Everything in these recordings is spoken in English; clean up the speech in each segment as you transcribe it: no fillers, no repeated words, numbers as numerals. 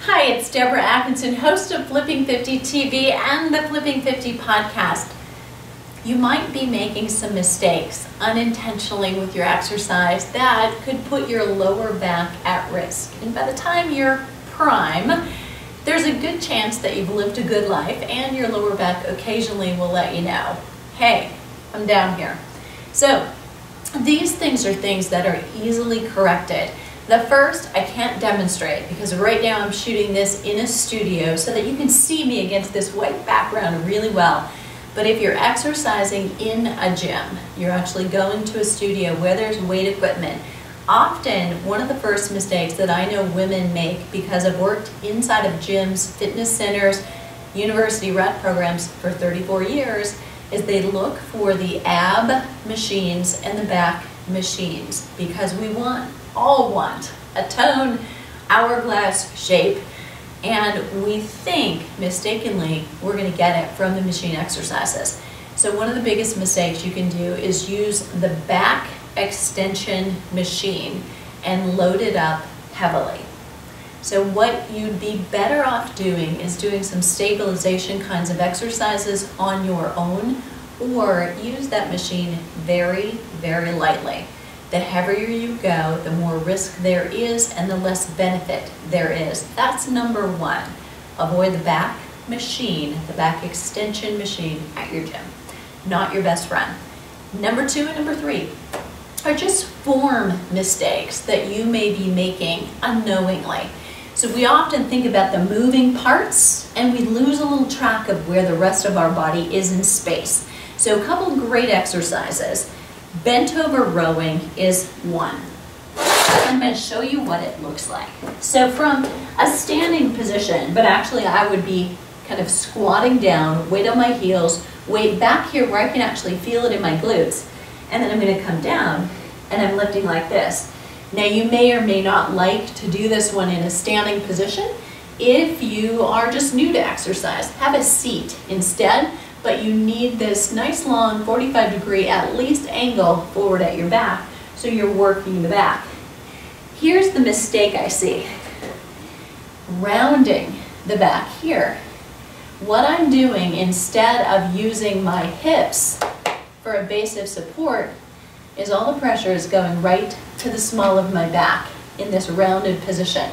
Hi, it's Debra Atkinson, host of Flipping 50 TV and the Flipping 50 podcast. You might be making some mistakes unintentionally with your exercise that could put your lower back at risk. And by the time you're prime, there's a good chance that you've lived a good life and your lower back occasionally will let you know, hey, I'm down here. So these things are things that are easily corrected. The first, I can't demonstrate because right now I'm shooting this in a studio so that you can see me against this white background really well. But if you're exercising in a gym, you're actually going to a studio where there's weight equipment, often one of the first mistakes that I know women make, because I've worked inside of gyms, fitness centers, university rep programs for 34 years, is they look for the ab machines and the back machines because we all want a tone, hourglass shape, and we think mistakenly we're going to get it from the machine exercises. So one of the biggest mistakes you can do is use the back extension machine and load it up heavily. So what you'd be better off doing is doing some stabilization kinds of exercises on your own, or use that machine very, very lightly. The heavier you go, the more risk there is and the less benefit there is. That's number one. Avoid the back machine, the back extension machine at your gym. Not your best friend. Number two and number three are just form mistakes that you may be making unknowingly. So we often think about the moving parts and we lose a little track of where the rest of our body is in space. So a couple of great exercises. Bent over rowing is one. I'm going to show you what it looks like. So from a standing position, but actually I would be kind of squatting down, weight on my heels, weight back here where I can actually feel it in my glutes, and then I'm going to come down and I'm lifting like this. Now you may or may not like to do this one in a standing position. If you are just new to exercise, have a seat instead. But you need this nice long 45-degree at least angle forward at your back, so you're working the back. Here's the mistake I see. Rounding the back here. What I'm doing, instead of using my hips for a base of support, is all the pressure is going right to the small of my back in this rounded position.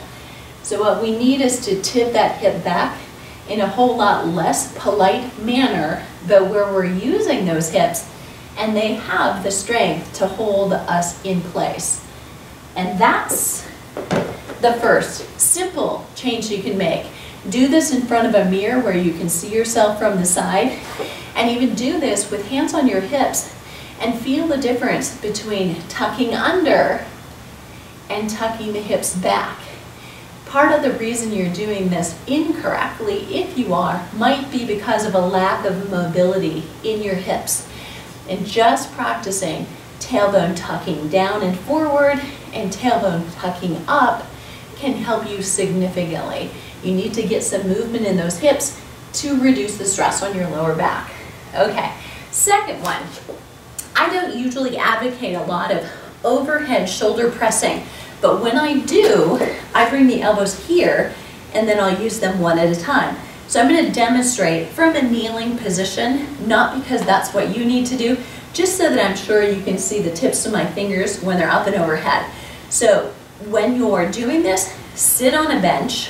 So what we need is to tip that hip back in a whole lot less polite manner, but where we're using those hips and they have the strength to hold us in place. And that's the first simple change you can make. Do this in front of a mirror where you can see yourself from the side, and even do this with hands on your hips and feel the difference between tucking under and tucking the hips back. Part of the reason you're doing this incorrectly, if you are, might be because of a lack of mobility in your hips. And just practicing tailbone tucking down and forward and tailbone tucking up can help you significantly. You need to get some movement in those hips to reduce the stress on your lower back. Okay, second one. I don't usually advocate a lot of overhead shoulder pressing. But when I do, I bring the elbows here and then I'll use them one at a time. So I'm going to demonstrate from a kneeling position, not because that's what you need to do, just so that I'm sure you can see the tips of my fingers when they're up and overhead. So when you're doing this, sit on a bench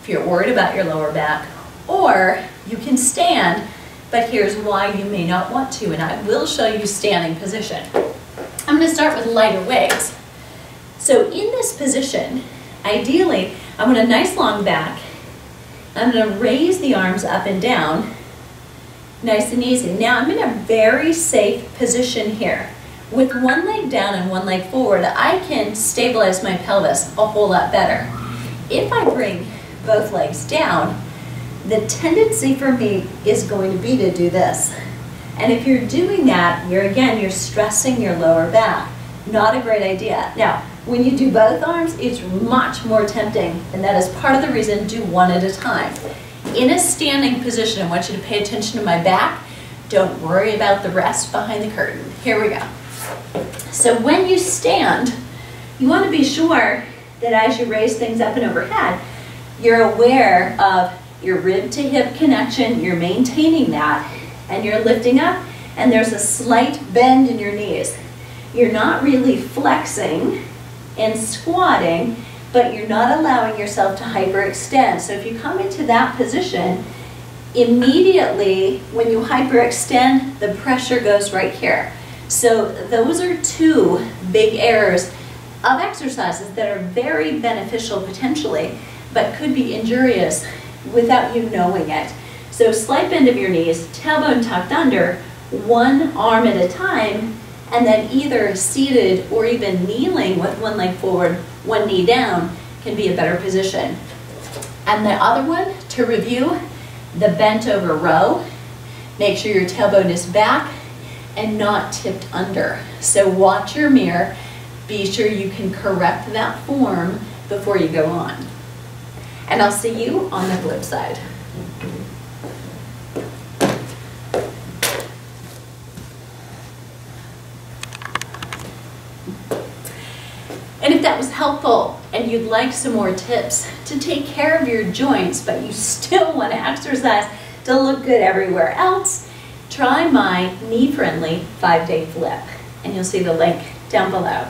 if you're worried about your lower back, or you can stand, but here's why you may not want to, and I will show you standing position. I'm going to start with lighter weights. So in this position, ideally, I want a nice long back. I'm going to raise the arms up and down, nice and easy. Now I'm in a very safe position here. With one leg down and one leg forward, I can stabilize my pelvis a whole lot better. If I bring both legs down, the tendency for me is going to be to do this. And if you're doing that, you're stressing your lower back. Not a great idea. Now, when you do both arms, it's much more tempting, and that is part of the reason do one at a time. In a standing position, I want you to pay attention to my back. Don't worry about the rest behind the curtain. Here we go. So when you stand, you want to be sure that as you raise things up and overhead, you're aware of your rib to hip connection, you're maintaining that, and you're lifting up, and there's a slight bend in your knees. You're not really flexing and squatting, but you're not allowing yourself to hyperextend. So if you come into that position, immediately when you hyperextend, the pressure goes right here. So those are two big errors of exercises that are very beneficial potentially, but could be injurious without you knowing it. So slight bend of your knees, tailbone tucked under, one arm at a time, and then either seated or even kneeling with one leg forward, one knee down can be a better position. And the other one, to review, the bent over row. Make sure your tailbone is back and not tipped under. So watch your mirror. Be sure you can correct that form before you go on. And I'll see you on the flip side. And if that was helpful and you'd like some more tips to take care of your joints, but you still want to exercise to look good everywhere else, try my knee-friendly 5-day flip. And you'll see the link down below.